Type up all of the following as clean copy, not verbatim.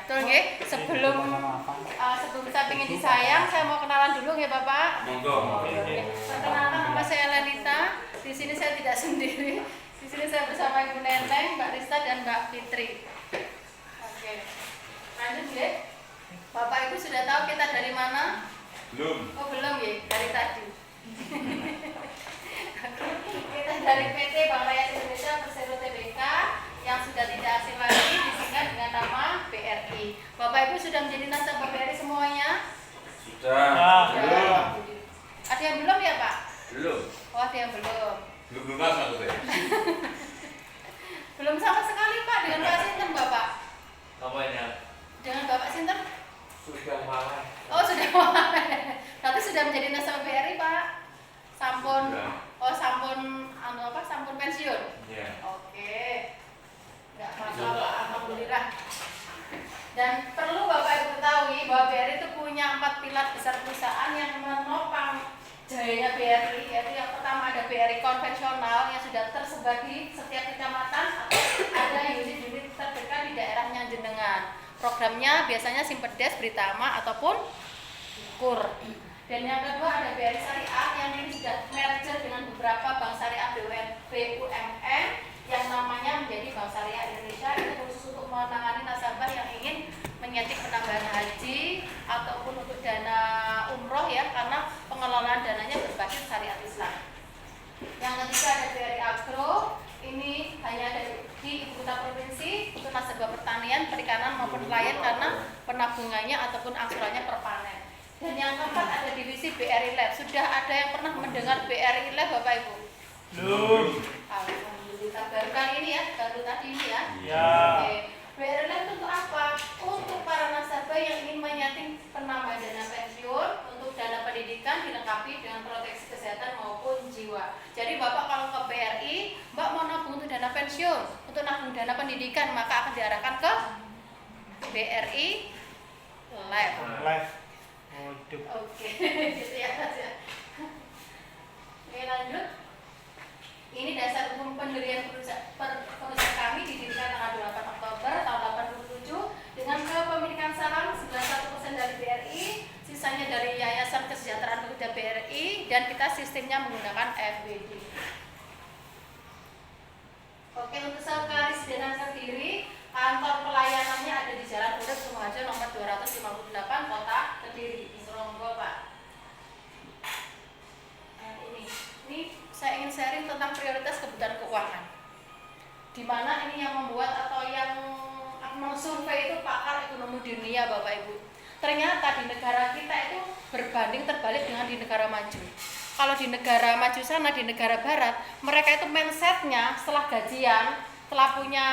betul nggih. Sebelum saya ingin disayang, saya mau kenalan dulu nggih Bapak. Monggo. Perkenalkan, nama saya Elenita. Di sini saya tidak sendiri. Di sini saya bersama Ibu Neneng, Mbak Rista dan Mbak Fitri. Oke. Lanjut nggih. Bapak Ibu sudah tahu kita dari mana? Belum. Oh belum ya, dari tadi. Kita dari PT Bank Rakyat Indonesia Persero Tbk yang sudah tidak asing lagi disingkat dengan nama BRI. Bapak Ibu sudah menjadi nasabah BRI semuanya? Sudah. Belum. Ada yang belum ya Pak? Belum. Oh ada yang belum. Belum lunas aku deh. Belum sama sekali Pak dengan Pak Sinten Bapak. Apa ini? Dengan Bapak Sinten? Sudah malam. Oh sudah. Berarti sudah menjadi nasabah BRI Pak. Sampun. Oh sampun sampun pensiun. Iya. Oke. Enggak masalah, alhamdulillah. Dan perlu Bapak Ibu ketahui bahwa BRI itu punya 4 pilar besar perusahaan yang menopang jayanya BRI, yaitu yang pertama ada BRI konvensional yang sudah tersebar di setiap kecamatan atau ada unit-unit terdekat di daerahnya jenengan. Programnya biasanya Simpades, Britama ataupun KUR. Dan yang kedua ada BRI Syariah yang ini sudah merger dengan beberapa bank syariah BUMN yang namanya menjadi Bank Syariah Indonesia. Itu khusus untuk menangani nasabah yang ingin menyetik penambahan haji ataupun untuk dana umroh ya, karena pengelolaan dananya berbasis syariat Islam. Yang ketiga ada BRI Agro, ini hanya ada di ibu kota provinsi untuk nasabah pertanian, perikanan maupun nelayan karena penabungannya ataupun angsurannya per panen. Dan yang keempat ada divisi BRI Lab. Sudah ada yang pernah mendengar BRI Lab Bapak Ibu? Belum. Alhamdulillah, baru kali ini ya, baru tadi ini ya. Ya. Oke. BRI Lab untuk apa? Untuk para nasabah yang ingin menyeting penambahan dana pensiun, untuk dana pendidikan dilengkapi dengan proteksi kesehatan maupun jiwa. Jadi Bapak kalau ke BRI, Mbak mau nabung untuk dana pensiun, untuk nabung dana pendidikan, maka akan diarahkan ke BRI Lab. Oke, gitu ya. Oke, lanjut. Ini dasar umum pendirian perusahaan kami didirikan tanggal 8 Oktober tahun 87 dengan kepemilikan saham 91% dari BRI, sisanya dari Yayasan Kesejahteraan Pekerja BRI, dan kita sistemnya menggunakan FBD. Oke, untuk Sekretaris Dinas Kediri, kantor pelayanannya ada di Jalan Urip Sumoharjo nomor 258 Kota Kediri. Monggo Pak. Ini saya ingin sharing tentang prioritas kebutuhan keuangan. Di mana ini yang membuat atau yang mensurvei itu pakar ekonomi dunia Bapak Ibu. Ternyata di negara kita itu berbanding terbalik dengan di negara maju. Kalau di negara maju sana, di negara barat, mereka itu mindsetnya setelah gajian, setelah punya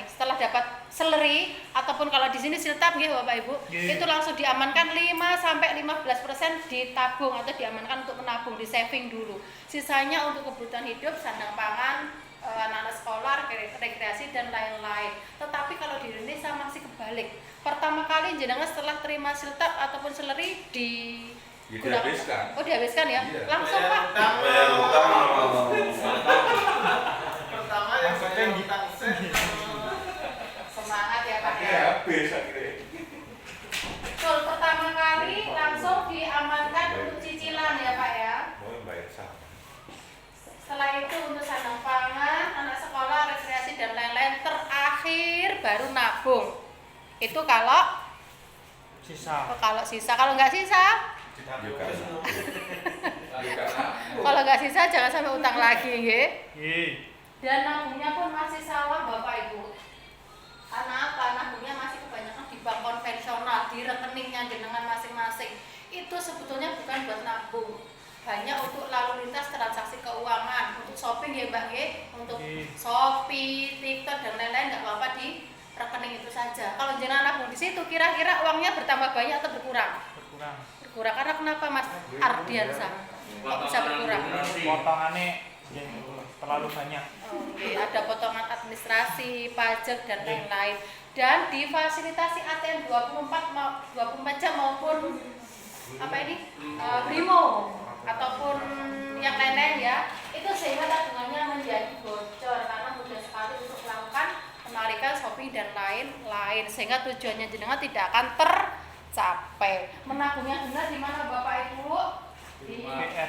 setelah dapat salary ataupun kalau di sini siltap nggih Bapak Ibu, itu langsung diamankan 5-15% ditabung atau diamankan untuk menabung, di saving dulu. Sisanya untuk kebutuhan hidup, sandang pangan, anak-anak sekolah, rekreasi dan lain-lain. Tetapi kalau di Indonesia masih kebalik. Pertama kali jenengan setelah terima siltap ataupun salary Dihabiskan. Oh, dihabiskan ya? Iya. Langsung Pak. Bayar utang. Pertama yang saya utang Semangat ya Pak ya. Habis akhirnya. Betul, pertama kali langsung diamankan untuk cicilan ya Pak ya. Mau bayar saham. Setelah itu untuk sandang pangan, anak sekolah, rekreasi dan lain-lain, terakhir baru nabung. Itu kalau sisa. Kalau nggak sisa, kalau nggak sisa jangan sampai utang lagi, nggih. Dan nabungnya pun masih salah Bapak Ibu. Karena apa? Nabungnya masih kebanyakan di bank konvensional, di rekeningnya jenengan masing-masing. Itu sebetulnya bukan buat nabung, hanya untuk lalu lintas transaksi keuangan, untuk shopping ya Mbak nggih, untuk Shopee, TikTok dan lain-lain nggak apa-apa di rekening itu saja. Kalau jenengan nabung di situ, kira-kira uangnya bertambah banyak atau berkurang? Berkurang. Karena kenapa Mas Ardiansa? Kok bisa berkurang? Potongannya terlalu banyak. Oke, ada potongan administrasi, pajak dan lain-lain. Dan difasilitasi ATM 24 jam maupun Brimo ataupun yang lain-lain ya. Itu sehingga tabungannya menjadi bocor karena mudah sekali untuk melakukan penarikan ketertarikan, shopping dan lain-lain, sehingga tujuannya jenengan tidak akan tercapai. Menabungnya benar di mana Bapak Ibu? Di BRI.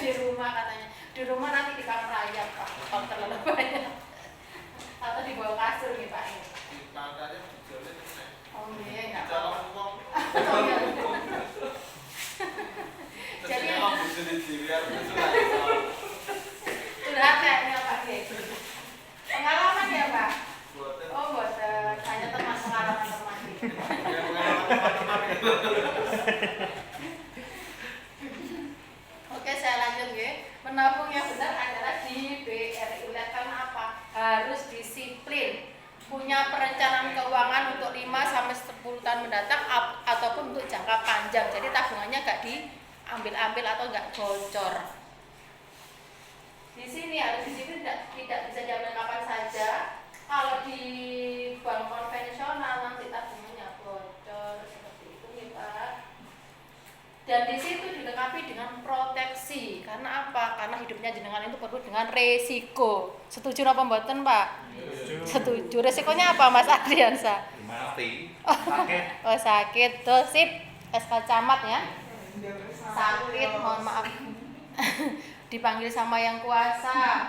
di rumah katanya. Di rumah nanti di kamar rayap Pak, kalau terlalu banyak. Atau di bawah kasur nih Pak. Oh iya, enggak apa-apa. Oh iya. Jadi sudah kayaknya Pak G. Pengalaman ya Pak? Oh boten, hanya teman pengalaman teman. Oke, saya lanjut ya. Menabung yang benar adalah di BRI. Karena apa? Harus disiplin. Punya perencanaan keuangan untuk 5 sampai 10 tahun mendatang ataupun untuk jangka panjang. Jadi tabungannya enggak diambil-ambil atau enggak bocor. Di sini harus disiplin, tidak bisa diambil kapan saja. Kalau di bank konvensional nanti tabungannya bocor seperti itu nih Pak. Dan di situ dilengkapi dengan proteksi. Karena apa? Karena hidupnya jenengan itu penuh dengan resiko. Setuju apa mboten Pak? Setuju. Resikonya apa Mas Adriansa? Mati. Sakit. Oh sakit, tuh sip. SK camat ya. Sakit, mohon maaf. Dipanggil sama yang kuasa.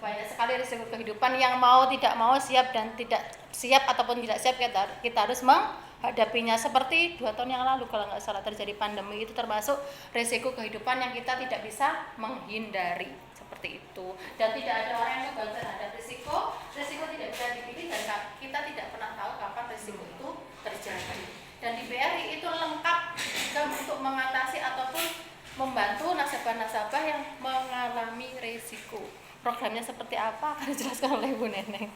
Banyak sekali risiko kehidupan yang mau tidak mau, siap dan tidak siap ataupun tidak siap kita harus menghadapinya. Seperti 2 tahun yang lalu kalau nggak salah terjadi pandemi, itu termasuk risiko kehidupan yang kita tidak bisa menghindari. Seperti itu. Dan tidak ada orang yang bebas terhadap risiko tidak bisa dipilih dan kita tidak pernah tahu kapan risiko itu terjadi. Dan di BRI itu lengkap untuk mengatasi ataupun membantu nasabah-nasabah yang mengalami risiko. Programnya seperti apa akan dijelaskan oleh Bu Neneng.